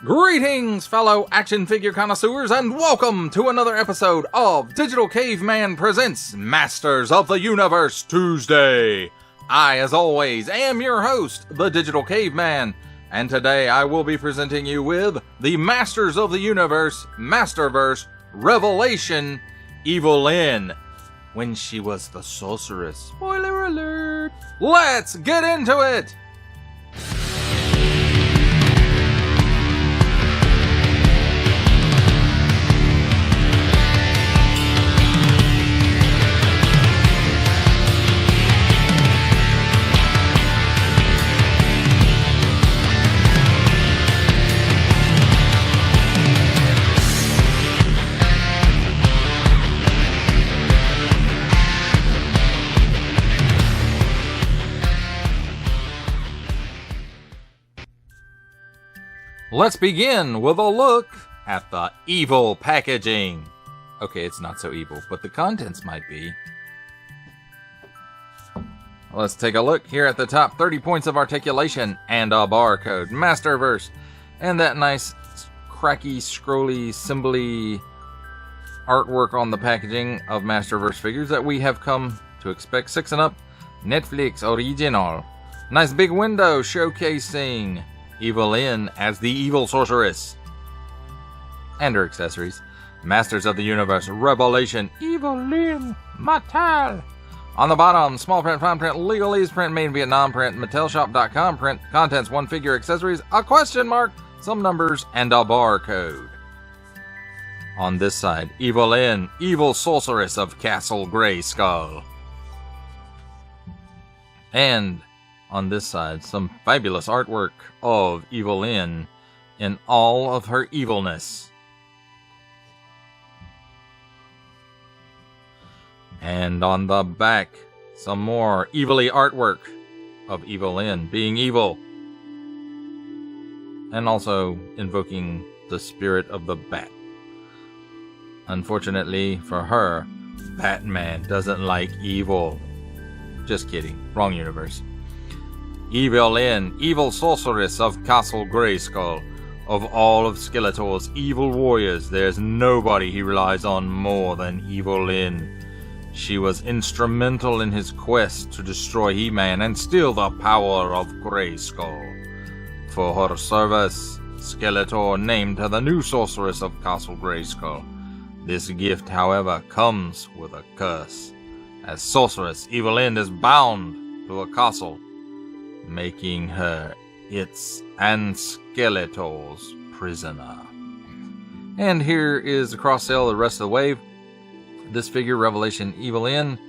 Greetings, fellow action figure connoisseurs, and welcome to another episode of Digital Caveman Presents Masters of the Universe Tuesday. I, as always, am your host, the Digital Caveman, and today I will be presenting you with the Masters of the Universe Masterverse Revelation Evil-Lyn, when she was the Sorceress. Spoiler alert! Let's get into it! Let's begin with a look at the evil packaging. Okay, it's not so evil, but the contents might be. Let's take a look here at the top. 30 points of articulation and a barcode. Masterverse. And that nice cracky, scrolly, symbly artwork on the packaging of Masterverse figures that we have come to expect. 6 and up. Netflix original. Nice big window showcasing Evil-Lyn as the evil sorceress. And her accessories. Masters of the Universe Revelation Evil-Lyn Mattel. On the bottom, small print, fine print, legalese print, made in Vietnam print, mattelshop.com print, contents, 1 figure, accessories, a question mark, some numbers, and a barcode. On this side, Evil-Lyn, evil sorceress of Castle Grayskull. And on this side, some fabulous artwork of Evil-Lyn in all of her evilness. And on the back, some more evilly artwork of Evil-Lyn being evil. And also invoking the spirit of the bat. Unfortunately for her, Batman doesn't like evil. Just kidding. Wrong universe. Evil-Lyn, evil sorceress of Castle Grayskull. Of all of Skeletor's evil warriors, there's nobody he relies on more than Evil-Lyn. She was instrumental in his quest to destroy He-Man and steal the power of Grayskull. For her service, Skeletor named her the new sorceress of Castle Grayskull. This gift, however, comes with a curse. As sorceress, Evil-Lyn is bound to a castle, making her its and Skeletor's prisoner. And here is the cross sale of the rest of the wave. This figure, Revelation Evil-Lyn,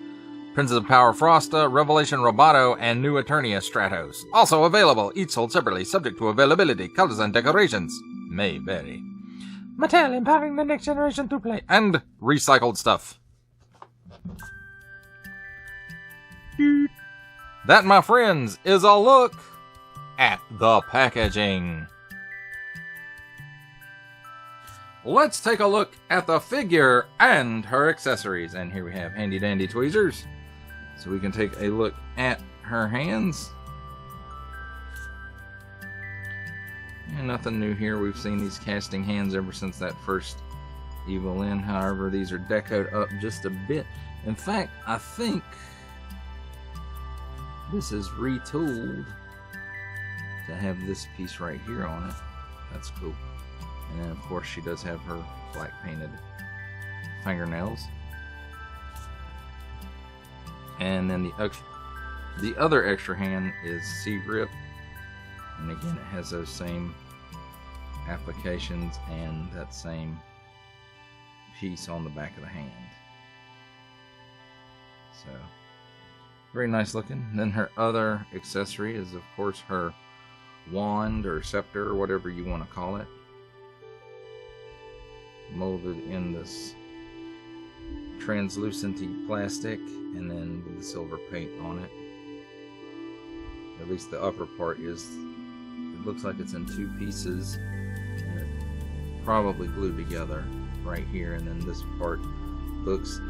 Princess of Power Frosta, Revelation Roboto, and New Eternia Stratos. Also available, each sold separately, subject to availability. Colors and decorations may vary. Mattel, empowering the next generation to play. And recycled stuff. That, my friends, is a look at the packaging. Let's take a look at the figure and her accessories. And here we have handy dandy tweezers, so we can take a look at her hands. And nothing new here. We've seen these casting hands ever since that first Evil-Lyn. However, these are decoed up just a bit. In fact, I think this is retooled to have this piece right here on it. That's cool. And then, of course, she does have her black painted fingernails. And then the other extra hand is C-grip. And again, it has those same applications and that same piece on the back of the hand. So, very nice looking. Then her other accessory is, of course, her wand or scepter or whatever you want to call it. Molded in this translucent plastic and then with the silver paint on it. At least the upper part is, it looks like it's in 2 pieces. And it probably glued together right here. And then this part looks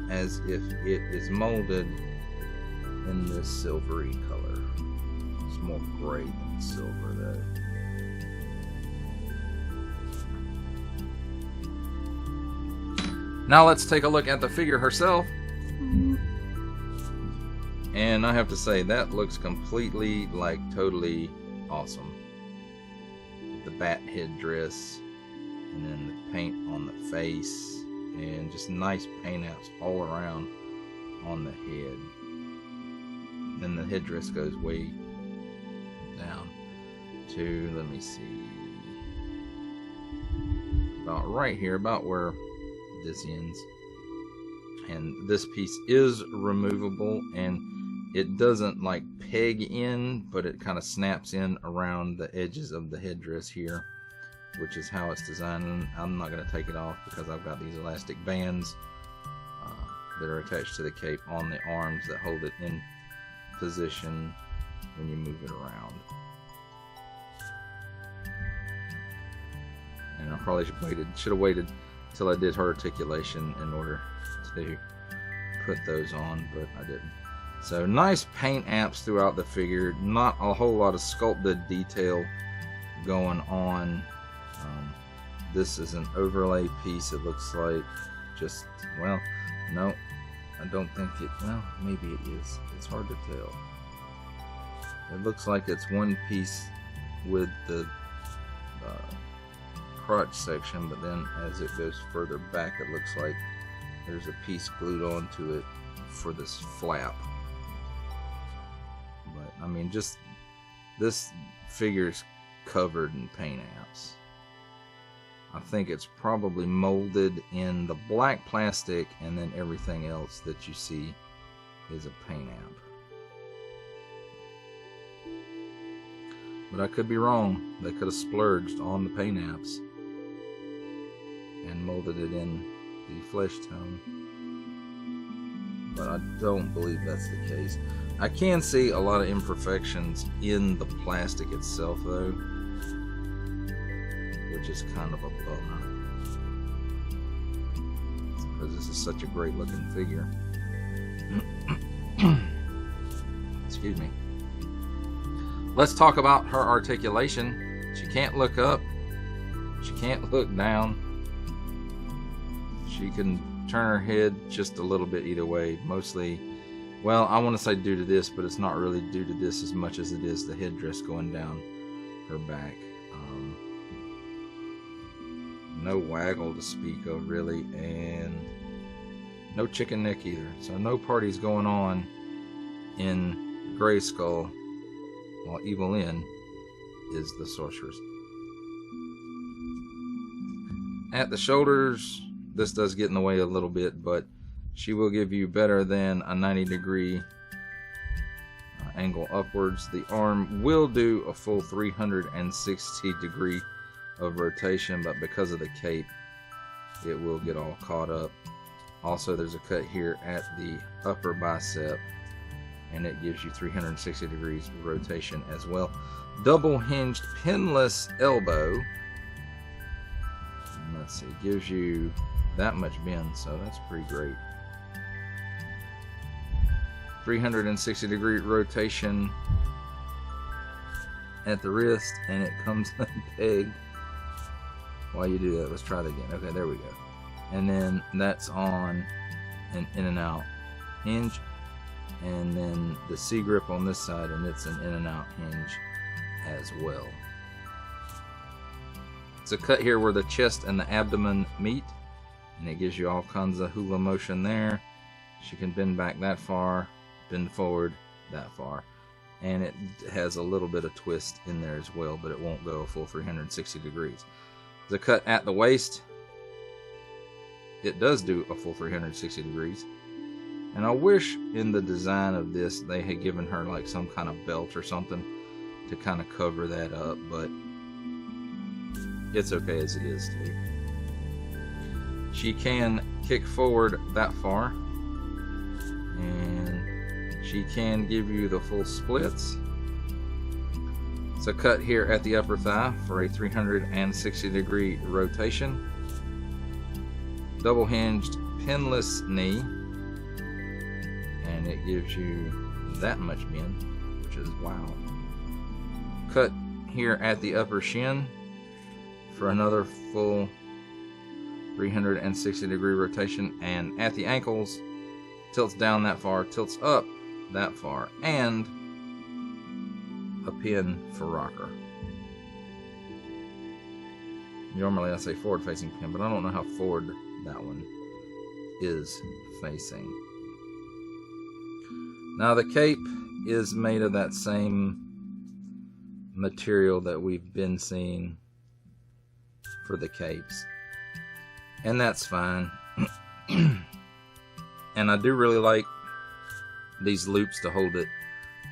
as if it is molded in this silvery color. It's more gray than silver though. Now let's take a look at the figure herself. And I have to say, that looks completely, like, totally awesome. The bat headdress, and then the paint on the face, and just nice paint apps all around on the head. Then the headdress goes way down to, let me see, about right here, about where this ends. And this piece is removable, and it doesn't like peg in, but it kind of snaps in around the edges of the headdress here, which is how it's designed. And I'm not going to take it off because I've got these elastic bands that are attached to the cape on the arms that hold it in position when you move it around. And I probably should have waited till I did her articulation in order to put those on, but I didn't. So nice paint apps throughout the figure. Not a whole lot of sculpted detail going on. This is an overlay piece. It looks like just, well, no, I don't think it, well, maybe it is. It's hard to tell. It looks like it's one piece with the crotch section, but then as it goes further back, it looks like there's a piece glued onto it for this flap. But I mean, just this figure's covered in paint apps. I think it's probably molded in the black plastic, and then everything else that you see is a paint app. But I could be wrong. They could have splurged on the paint apps and molded it in the flesh tone. But I don't believe that's the case. I can see a lot of imperfections in the plastic itself, though, which is kind of a bummer, because this is such a great looking figure. Excuse me. Let's talk about her articulation. She can't look up. She can't look down. She can turn her head just a little bit either way. Mostly, well, I want to say due to this, but it's not really due to this as much as it is the headdress going down her back. No waggle to speak of, really, and no chicken neck either. So no parties going on in Grayskull, while Evil-Lyn is the sorceress. At the shoulders, this does get in the way a little bit, but she will give you better than a 90-degree angle upwards. The arm will do a full 360-degree of rotation, but because of the cape, it will get all caught up. Also, there's a cut here at the upper bicep, and it gives you 360 degrees of rotation as well. Double hinged pinless elbow. And let's see, gives you that much bend, so that's pretty great. 360 degree rotation at the wrist, and it comes unpegged while you do that. Let's try that again. Okay, there we go. And then that's on an in and out hinge, and then the C grip on this side, and it's an in and out hinge as well. It's a cut here where the chest and the abdomen meet, and it gives you all kinds of hula motion there. She can bend back that far, bend forward that far, and it has a little bit of twist in there as well, but it won't go a full 360 degrees. The cut at the waist, it does do a full 360 degrees. And I wish in the design of this they had given her like some kind of belt or something to kind of cover that up, but it's okay as it is too. She can kick forward that far, and she can give you the full splits. It's a cut here at the upper thigh for a 360 degree rotation. Double hinged pinless knee, and it gives you that much bend, which is wow. Cut here at the upper shin for another full 360-degree rotation, and at the ankles, tilts down that far, tilts up that far, and a pin for rocker. Normally I say forward facing pin, but I don't know how forward that one is facing. Now the cape is made of that same material that we've been seeing for the capes, and that's fine. And I do really like these loops to hold it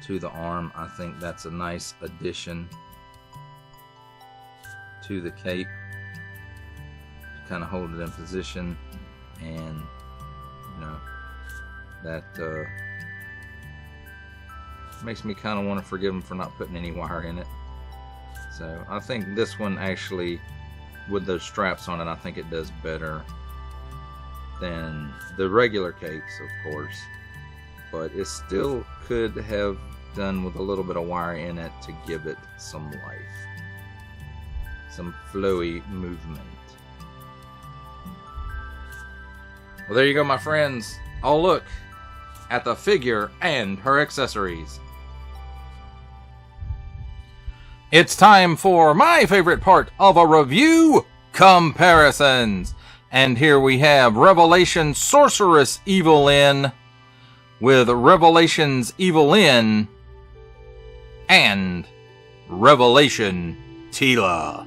to the arm. I think that's a nice addition to the cape to kind of hold it in position, and you know, that makes me kind of want to forgive them for not putting any wire in it. So I think this one actually, with those straps on it, I think it does better than the regular capes, of course, but it still could have done with a little bit of wire in it to give it some life, some flowy movement. Well, there you go, my friends. I'll look at the figure and her accessories. It's time for my favorite part of a review: comparisons. And here we have Revelation Sorceress Evil-Lyn with Revelations Evil-Lyn and Revelation Teela.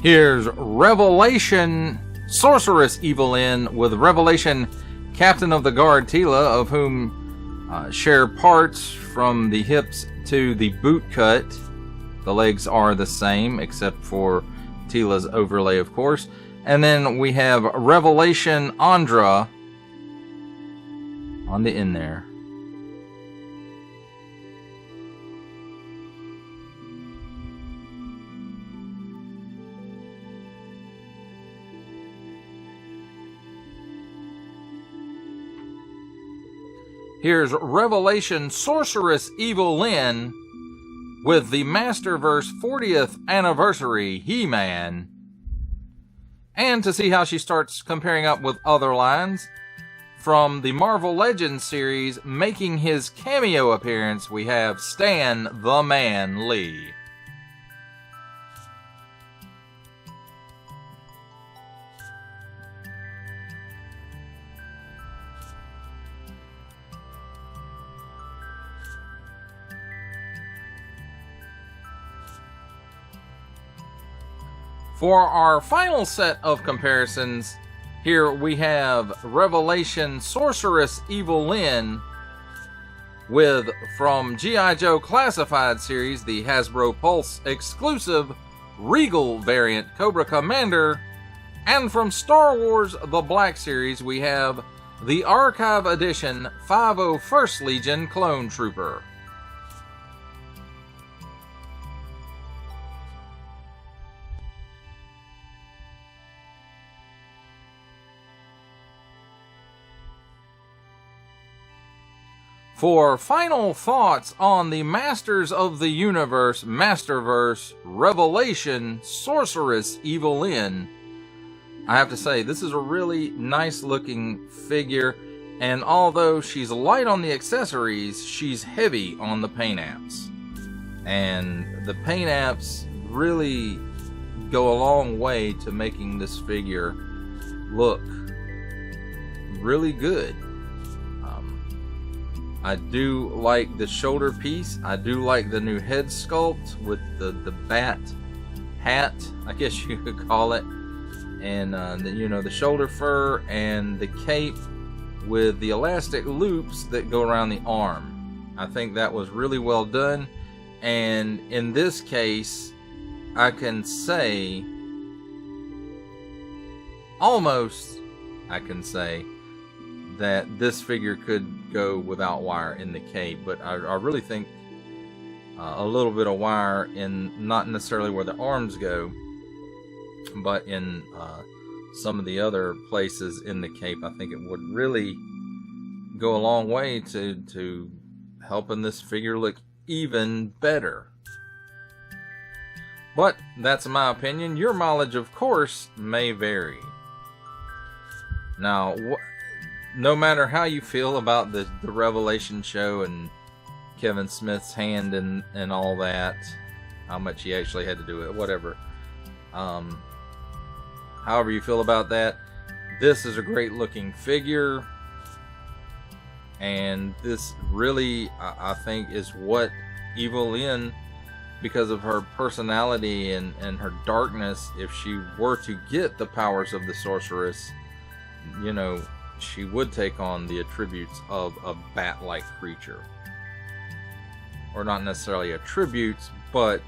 Here's Revelation Sorceress Evil-Lyn with Revelation Captain of the Guard Teela, of whom share parts from the hips to the boot cut. The legs are the same, except for Teela's overlay, of course. And then we have Revelation Andra on the end there. Here's Revelation Sorceress Evil-Lyn with the Masterverse 40th Anniversary He-Man. And to see how she starts comparing up with other lines, from the Marvel Legends series, making his cameo appearance, we have Stan the Man Lee. For our final set of comparisons, here we have Revelation Sorceress Evil-Lyn with, from G.I. Joe Classified series, the Hasbro Pulse exclusive Regal variant Cobra Commander, and from Star Wars The Black Series, we have the Archive Edition 501st Legion Clone Trooper. For final thoughts on the Masters of the Universe Masterverse Revelation Sorceress Evil-Lyn, I have to say this is a really nice looking figure, and although she's light on the accessories, she's heavy on the paint apps. And the paint apps really go a long way to making this figure look really good. I do like the shoulder piece. I do like the new head sculpt with the bat hat, I guess you could call it, and the shoulder fur and the cape with the elastic loops that go around the arm. I think that was really well done, and in this case, I can say that this figure could go without wire in the cape, but I really think a little bit of wire in, not necessarily where the arms go, but in some of the other places in the cape. I think it would really go a long way to helping this figure look even better. But that's my opinion. Your mileage, of course, may vary. Now, no matter how you feel about the Revelation show and Kevin Smith's hand and all that, how much he actually had to do it, whatever. However you feel about that, this is a great looking figure. And this really, I think, is what Evil-Lyn, because of her personality and her darkness, if she were to get the powers of the sorceress, you know, she would take on the attributes of a bat-like creature. Or not necessarily attributes, but,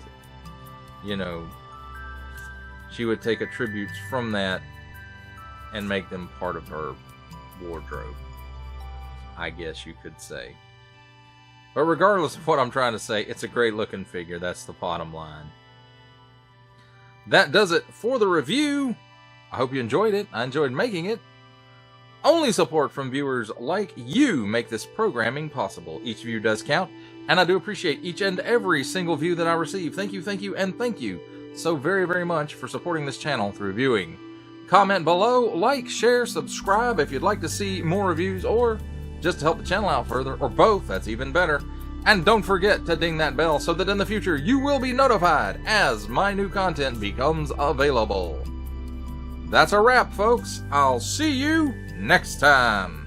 you know, she would take attributes from that and make them part of her wardrobe, I guess you could say. But regardless of what I'm trying to say, it's a great looking figure. That's the bottom line. That does it for the review. I hope you enjoyed it. I enjoyed making it. Only support from viewers like you make this programming possible. Each view does count, and I do appreciate each and every single view that I receive. Thank you, and thank you so very, very much for supporting this channel through viewing. Comment below, like, share, subscribe if you'd like to see more reviews, or just to help the channel out further, or both, that's even better. And don't forget to ding that bell so that in the future you will be notified as my new content becomes available. That's a wrap, folks. I'll see you next time.